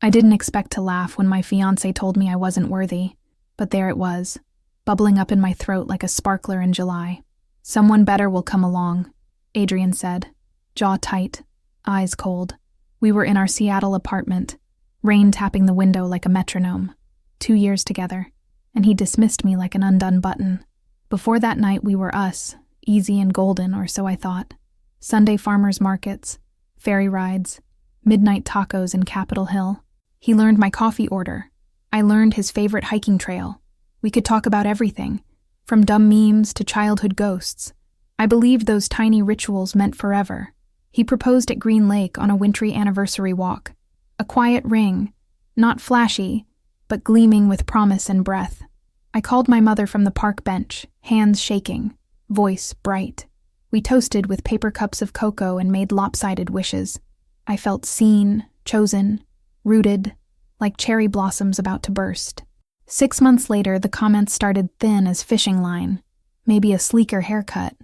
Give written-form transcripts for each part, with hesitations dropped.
I didn't expect to laugh when my fiancé told me I wasn't worthy, but there it was, bubbling up in my throat like a sparkler in July. "Someone better will come along," Adrian said, jaw tight, eyes cold. We were in our Seattle apartment, rain tapping the window like a metronome. 2 years together, and he dismissed me like an undone button. Before that night we were us, easy and golden, or so I thought. Sunday farmers markets, ferry rides, midnight tacos in Capitol Hill. He learned my coffee order. I learned his favorite hiking trail. We could talk about everything, from dumb memes to childhood ghosts. I believed those tiny rituals meant forever. He proposed at Green Lake on a wintry anniversary walk. A quiet ring, not flashy, but gleaming with promise and breath. I called my mother from the park bench, hands shaking, voice bright. We toasted with paper cups of cocoa and made lopsided wishes. I felt seen, chosen, rooted, like cherry blossoms about to burst. 6 months later, the comments started thin as fishing line. Maybe a sleeker haircut.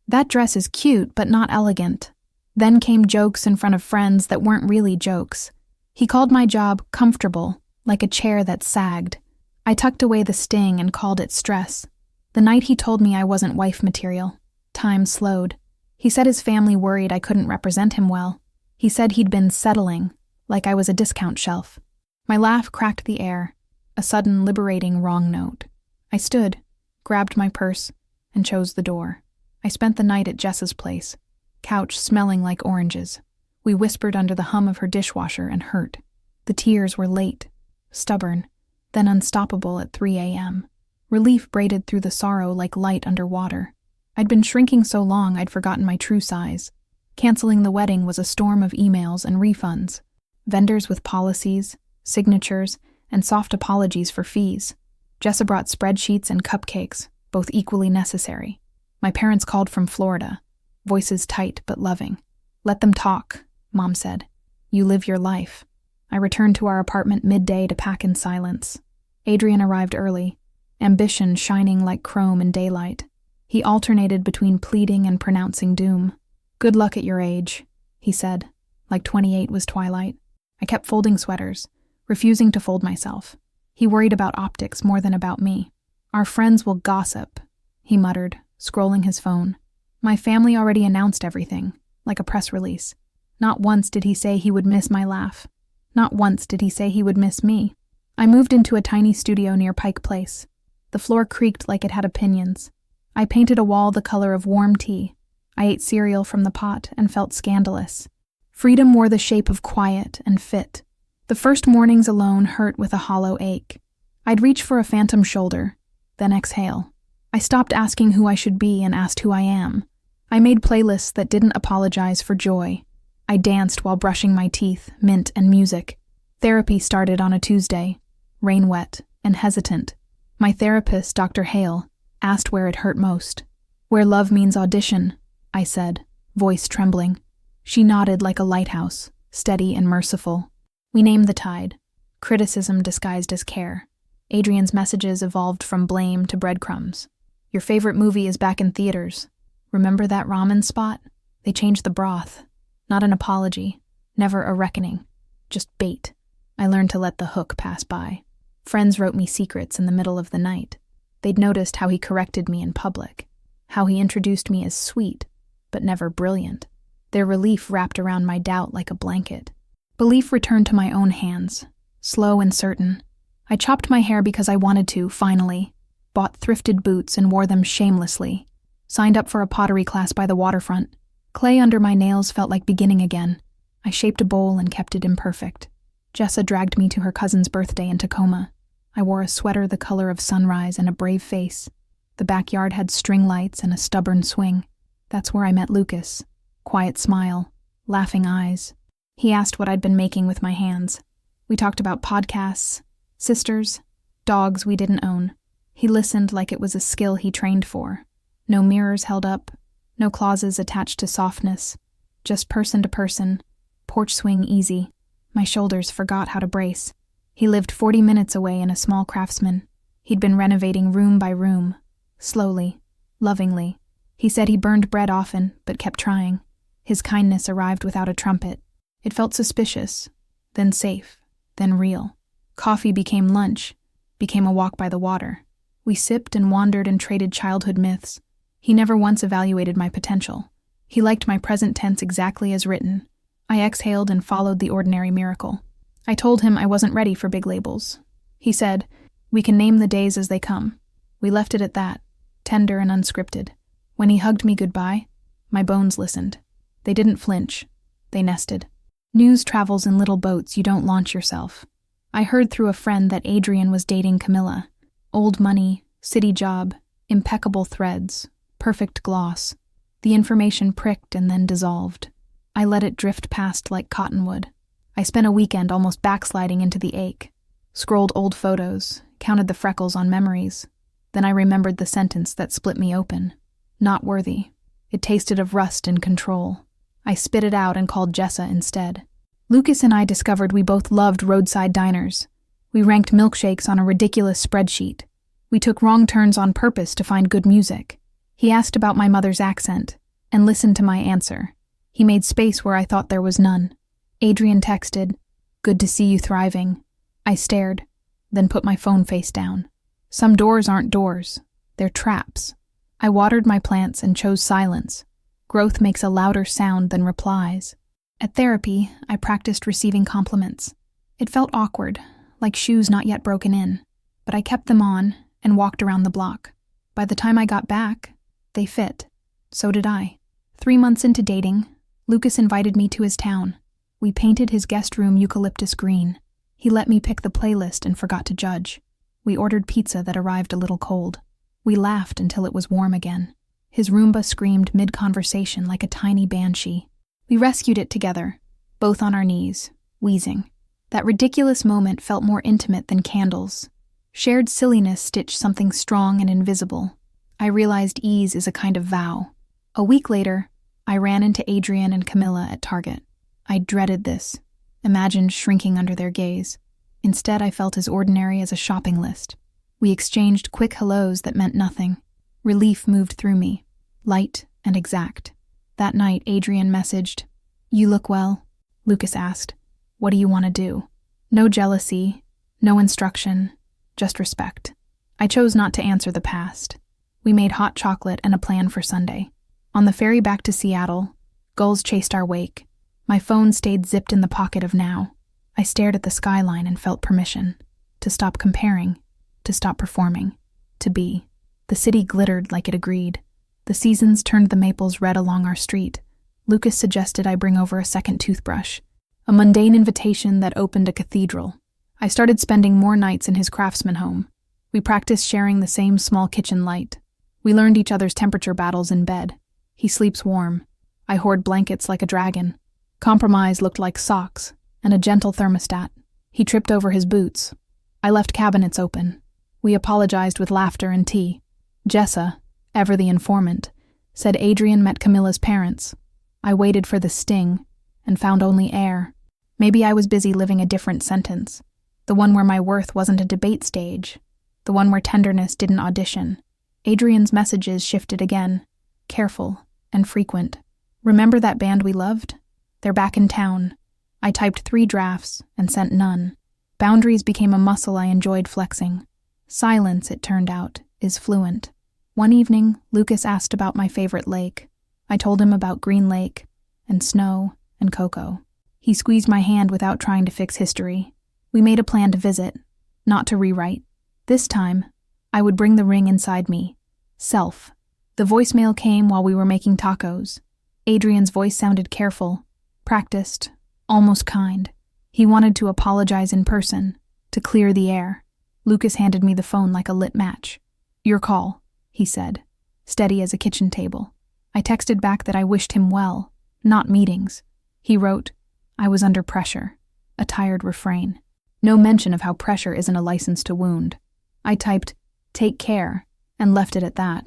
That dress is cute, but not elegant. Then came jokes in front of friends that weren't really jokes. He called my job comfortable, like a chair that sagged. I tucked away the sting and called it stress. The night he told me I wasn't wife material, time slowed. He said his family worried I couldn't represent him well. He said he'd been settling, like I was a discount shelf. My laugh cracked the air, a sudden liberating wrong note. I stood, grabbed my purse, and chose the door. I spent the night at Jessa's place, couch smelling like oranges. We whispered under the hum of her dishwasher and hurt. The tears were late, stubborn, then unstoppable at 3 a.m. Relief braided through the sorrow like light under water. I'd been shrinking so long I'd forgotten my true size. Canceling the wedding was a storm of emails and refunds. Vendors with policies, signatures, and soft apologies for fees. Jessa brought spreadsheets and cupcakes, both equally necessary. My parents called from Florida, voices tight but loving. "Let them talk," Mom said. "You live your life." I returned to our apartment midday to pack in silence. Adrian arrived early, ambition shining like chrome in daylight. He alternated between pleading and pronouncing doom. "Good luck at your age," he said, like 28 was twilight. I kept folding sweaters, refusing to fold myself. He worried about optics more than about me. "Our friends will gossip," he muttered, scrolling his phone. My family already announced everything, like a press release. Not once did he say he would miss my laugh. Not once did he say he would miss me. I moved into a tiny studio near Pike Place. The floor creaked like it had opinions. I painted a wall the color of warm tea. I ate cereal from the pot and felt scandalous. Freedom wore the shape of quiet and fit. The first mornings alone hurt with a hollow ache. I'd reach for a phantom shoulder, then exhale. I stopped asking who I should be and asked who I am. I made playlists that didn't apologize for joy. I danced while brushing my teeth, mint and music. Therapy started on a Tuesday, rain-wet and hesitant. My therapist, Dr. Hale, asked where it hurt most. "Where love means audition," I said, voice trembling. She nodded like a lighthouse, steady and merciful. We named the tide, criticism disguised as care. Adrian's messages evolved from blame to breadcrumbs. "Your favorite movie is back in theaters. Remember that ramen spot? They changed the broth. Not an apology, never a reckoning, just bait." I learned to let the hook pass by. Friends wrote me secrets in the middle of the night. They'd noticed how he corrected me in public, how he introduced me as sweet, but never brilliant. Their relief wrapped around my doubt like a blanket. Belief returned to my own hands, slow and certain. I chopped my hair because I wanted to, finally, bought thrifted boots and wore them shamelessly, signed up for a pottery class by the waterfront. Clay under my nails felt like beginning again. I shaped a bowl and kept it imperfect. Jessa dragged me to her cousin's birthday in Tacoma. I wore a sweater the color of sunrise and a brave face. The backyard had string lights and a stubborn swing. That's where I met Lucas. Quiet smile, laughing eyes. He asked what I'd been making with my hands. We talked about podcasts, sisters, dogs we didn't own. He listened like it was a skill he trained for. No mirrors held up, no clauses attached to softness, just person to person, porch swing easy. My shoulders forgot how to brace. He lived 40 minutes away in a small Craftsman. He'd been renovating room by room, slowly, lovingly. He said he burned bread often, but kept trying. His kindness arrived without a trumpet. It felt suspicious, then safe, then real. Coffee became lunch, became a walk by the water. We sipped and wandered and traded childhood myths. He never once evaluated my potential. He liked my present tense exactly as written. I exhaled and followed the ordinary miracle. I told him I wasn't ready for big labels. He said, "We can name the days as they come." We left it at that, tender and unscripted. When he hugged me goodbye, my bones listened. They didn't flinch. They nested. News travels in little boats you don't launch yourself. I heard through a friend that Adrian was dating Camilla. Old money, city job, impeccable threads, perfect gloss. The information pricked and then dissolved. I let it drift past like cottonwood. I spent a weekend almost backsliding into the ache. Scrolled old photos, counted the freckles on memories. Then I remembered the sentence that split me open. Not worthy. It tasted of rust and control. I spit it out and called Jessa instead. Lucas and I discovered we both loved roadside diners. We ranked milkshakes on a ridiculous spreadsheet. We took wrong turns on purpose to find good music. He asked about my mother's accent and listened to my answer. He made space where I thought there was none. Adrian texted, "Good to see you thriving." I stared, then put my phone face down. Some doors aren't doors. They're traps. I watered my plants and chose silence. Growth makes a louder sound than replies. At therapy, I practiced receiving compliments. It felt awkward, like shoes not yet broken in, but I kept them on and walked around the block. By the time I got back, they fit. So did I. 3 months into dating, Lucas invited me to his town. We painted his guest room eucalyptus green. He let me pick the playlist and forgot to judge. We ordered pizza that arrived a little cold. We laughed until it was warm again. His Roomba screamed mid-conversation like a tiny banshee. We rescued it together, both on our knees, wheezing. That ridiculous moment felt more intimate than candles. Shared silliness stitched something strong and invisible. I realized ease is a kind of vow. A week later, I ran into Adrian and Camilla at Target. I dreaded this, imagined shrinking under their gaze. Instead, I felt as ordinary as a shopping list. We exchanged quick hellos that meant nothing. Relief moved through me, light and exact. That night, Adrian messaged, "You look well." Lucas asked, "What do you want to do?" No jealousy, no instruction, just respect. I chose not to answer the past. We made hot chocolate and a plan for Sunday. On the ferry back to Seattle, gulls chased our wake. My phone stayed zipped in the pocket of now. I stared at the skyline and felt permission. To stop comparing, to stop performing, to be. The city glittered like it agreed. The seasons turned the maples red along our street. Lucas suggested I bring over a second toothbrush. A mundane invitation that opened a cathedral. I started spending more nights in his craftsman home. We practiced sharing the same small kitchen light. We learned each other's temperature battles in bed. He sleeps warm. I hoard blankets like a dragon. Compromise looked like socks and a gentle thermostat. He tripped over his boots. I left cabinets open. We apologized with laughter and tea. Jessa, ever the informant, said Adrian met Camilla's parents. I waited for the sting and found only air. Maybe I was busy living a different sentence. The one where my worth wasn't a debate stage. The one where tenderness didn't audition. Adrian's messages shifted again, careful and frequent. "Remember that band we loved? They're back in town." I typed 3 drafts and sent none. Boundaries became a muscle I enjoyed flexing. Silence, it turned out, is fluent. One evening, Lucas asked about my favorite lake. I told him about Green Lake, and snow, and cocoa. He squeezed my hand without trying to fix history. We made a plan to visit, not to rewrite. This time, I would bring the ring inside me. Self. The voicemail came while we were making tacos. Adrian's voice sounded careful, practiced, almost kind. He wanted to apologize in person, to clear the air. Lucas handed me the phone like a lit match. "Your call," he said, steady as a kitchen table. I texted back that I wished him well, not meetings. He wrote, "I was under pressure," a tired refrain. No mention of how pressure isn't a license to wound. I typed, "Take care," and left it at that.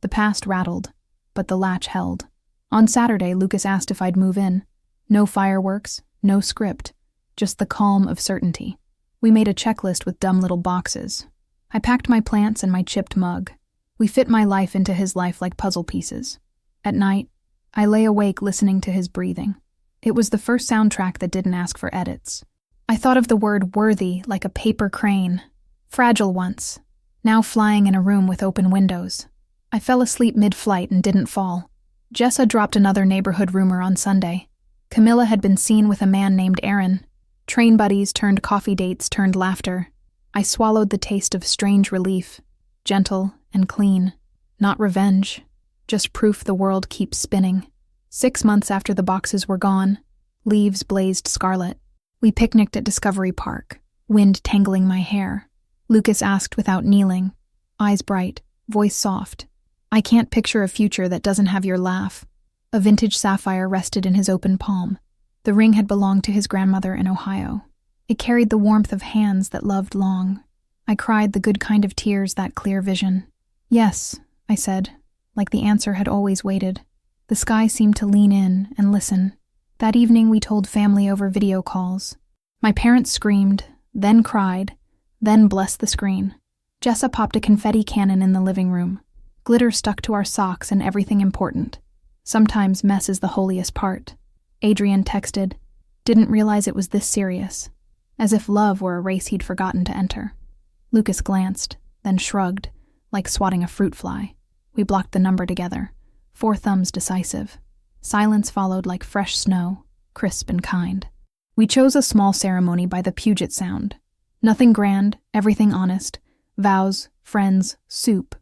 The past rattled, but the latch held. On Saturday, Lucas asked if I'd move in. No fireworks, no script, just the calm of certainty. We made a checklist with dumb little boxes. I packed my plants and my chipped mug. We fit my life into his life like puzzle pieces. At night, I lay awake listening to his breathing. It was the first soundtrack that didn't ask for edits. I thought of the word worthy like a paper crane. Fragile once, now flying in a room with open windows. I fell asleep mid-flight and didn't fall. Jessa dropped another neighborhood rumor on Sunday. Camilla had been seen with a man named Aaron. Train buddies turned coffee dates turned laughter. I swallowed the taste of strange relief. Gentle and clean. Not revenge. Just proof the world keeps spinning. 6 months after the boxes were gone, leaves blazed scarlet. We picnicked at Discovery Park, wind tangling my hair. Lucas asked without kneeling, eyes bright, voice soft. I can't picture a future that doesn't have your laugh. A vintage sapphire rested in his open palm. The ring had belonged to his grandmother in Ohio. It carried the warmth of hands that loved long. I cried the good kind of tears that clear vision. Yes, I said, like the answer had always waited. The sky seemed to lean in and listen. That evening we told family over video calls. My parents screamed, then cried, then blessed the screen. Jessa popped a confetti cannon in the living room. Glitter stuck to our socks and everything important. Sometimes mess is the holiest part. Adrian texted, didn't realize it was this serious. As if love were a race he'd forgotten to enter. Lucas glanced, then shrugged, like swatting a fruit fly. We blocked the number together, 4 thumbs decisive. Silence followed like fresh snow, crisp and kind. We chose a small ceremony by the Puget Sound. Nothing grand, everything honest. Vows, friends, soup.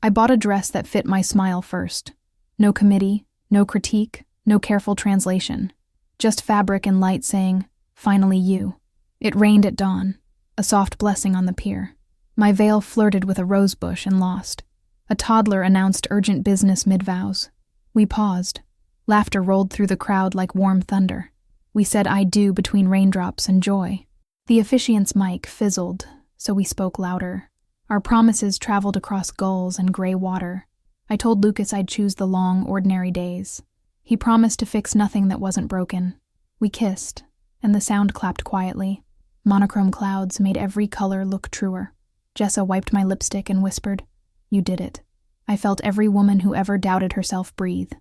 I bought a dress that fit my smile first. No committee, no critique, no careful translation. Just fabric and light saying, finally you. It rained at dawn, a soft blessing on the pier. My veil flirted with a rose bush and lost. A toddler announced urgent business mid-vows. We paused. Laughter rolled through the crowd like warm thunder. We said I do between raindrops and joy. The officiant's mic fizzled, so we spoke louder. Our promises traveled across gulls and gray water. I told Lucas I'd choose the long, ordinary days. He promised to fix nothing that wasn't broken. We kissed, and the sound clapped quietly. Monochrome clouds made every color look truer. Jessa wiped my lipstick and whispered, you did it. I felt every woman who ever doubted herself breathe.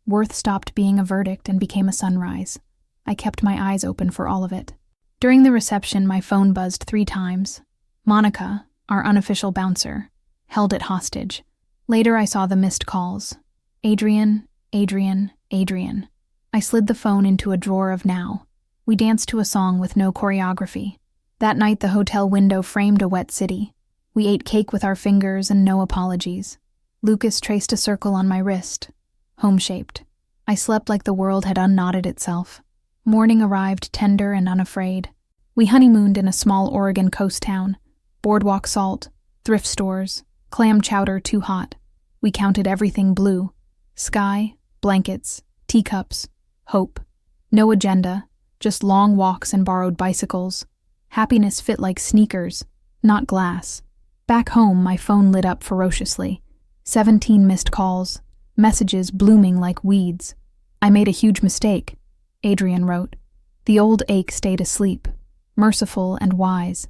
Worth stopped being a verdict and became a sunrise. I kept my eyes open for all of it. During the reception, my phone buzzed 3 times. Monica, our unofficial bouncer, held it hostage. Later I saw the missed calls. Adrian, Adrian, Adrian. I slid the phone into a drawer of Now. We danced to a song with no choreography. That night the hotel window framed a wet city. We ate cake with our fingers and no apologies. Lucas traced a circle on my wrist, home-shaped. I slept like the world had unknotted itself. Morning arrived tender and unafraid. We honeymooned in a small Oregon coast town. Boardwalk salt, thrift stores, clam chowder too hot. We counted everything blue. Sky, blankets, teacups, hope. No agenda, just long walks and borrowed bicycles. Happiness fit like sneakers, not glass. Back home, my phone lit up ferociously. 17 missed calls, messages blooming like weeds. I made a huge mistake, Adrian wrote. The old ache stayed asleep, merciful and wise.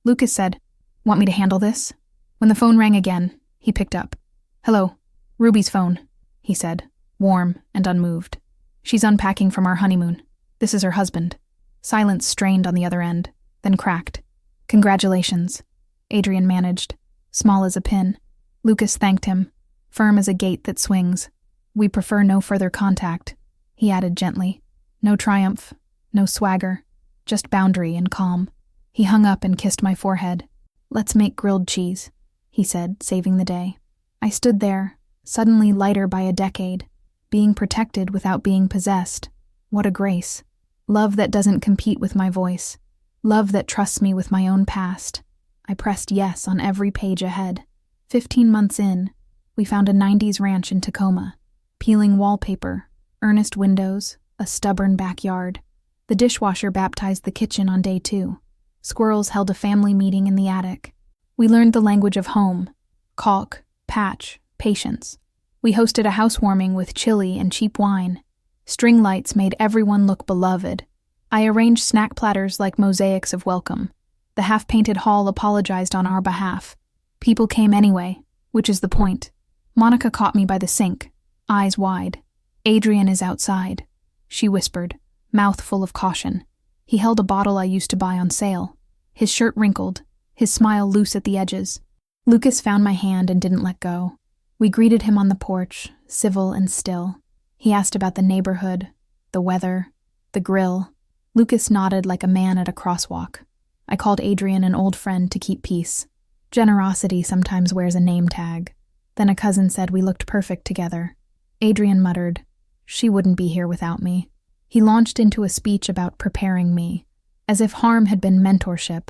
Lucas said, want me to handle this? When the phone rang again, he picked up. Hello, Ruby's phone, he said, warm and unmoved. She's unpacking from our honeymoon. This is her husband. Silence strained on the other end, then cracked. Congratulations, Adrian managed, small as a pin. Lucas thanked him, firm as a gate that swings. We prefer no further contact, he added gently. No triumph, no swagger, just boundary and calm. He hung up and kissed my forehead. Let's make grilled cheese, he said, saving the day. I stood there, suddenly lighter by a decade, being protected without being possessed. What a grace. Love that doesn't compete with my voice. Love that trusts me with my own past. I pressed yes on every page ahead. 15 months in, we found a 90s ranch in Tacoma. Peeling wallpaper, earnest windows, a stubborn backyard. The dishwasher baptized the kitchen on day 2. Squirrels held a family meeting in the attic. We learned the language of home. Caulk, patch, patience. We hosted a housewarming with chili and cheap wine. String lights made everyone look beloved. I arranged snack platters like mosaics of welcome. The half-painted hall apologized on our behalf. People came anyway, which is the point. Monica caught me by the sink, eyes wide. Adrian is outside, she whispered, mouth full of caution. He held a bottle I used to buy on sale. His shirt wrinkled, his smile loose at the edges. Lucas found my hand and didn't let go. We greeted him on the porch, civil and still. He asked about the neighborhood, the weather, the grill. Lucas nodded like a man at a crosswalk. I called Adrian an old friend to keep peace. Generosity sometimes wears a name tag. Then a cousin said we looked perfect together. Adrian muttered, "She wouldn't be here without me." He launched into a speech about preparing me, as if harm had been mentorship,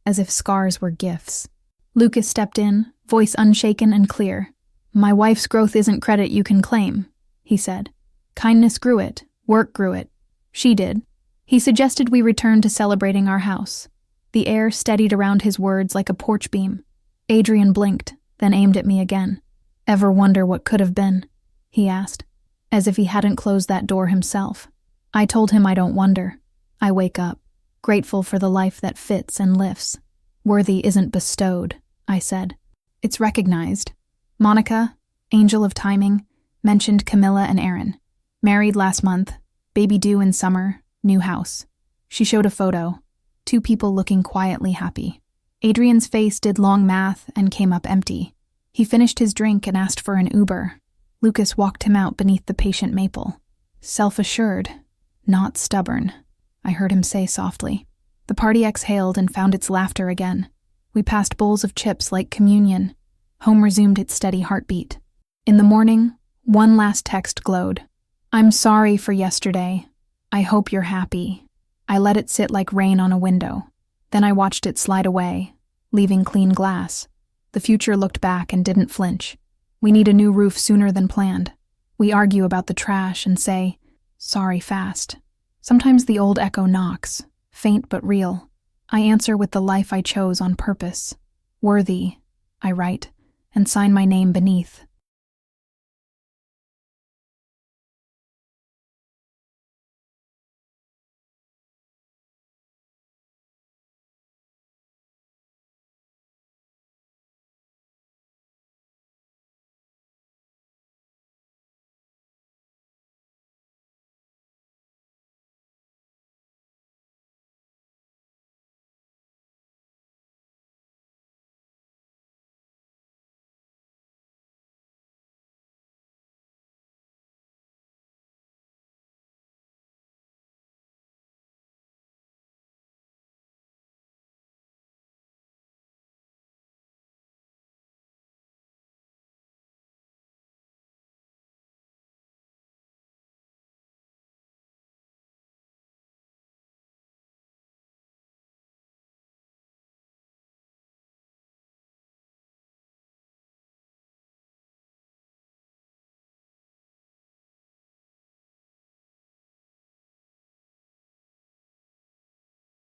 as if scars were gifts. Lucas stepped in, voice unshaken and clear. "My wife's growth isn't credit you can claim," he said. "Kindness grew it, work grew it. She did." He suggested we return to celebrating our house. The air steadied around his words like a porch beam. Adrian blinked, then aimed at me again. "Ever wonder what could have been?" he asked, as if he hadn't closed that door himself. I told him I don't wonder. I wake up, grateful for the life that fits and lifts. Worthy isn't bestowed, I said. It's recognized. Monica, angel of timing, mentioned Camilla and Aaron. Married last month, baby due in summer, new house. She showed a photo, 2 people looking quietly happy. Adrian's face did long math and came up empty. He finished his drink and asked for an Uber. Lucas walked him out beneath the patient maple. Self-assured, not stubborn, I heard him say softly. The party exhaled and found its laughter again. We passed bowls of chips like communion. Home resumed its steady heartbeat. In the morning, one last text glowed. "I'm sorry for yesterday. I hope you're happy." I let it sit like rain on a window. Then I watched it slide away, leaving clean glass. The future looked back and didn't flinch. We need a new roof sooner than planned. We argue about the trash and say, sorry fast. Sometimes the old echo knocks, faint but real. I answer with the life I chose on purpose. Worthy, I write, and sign my name beneath.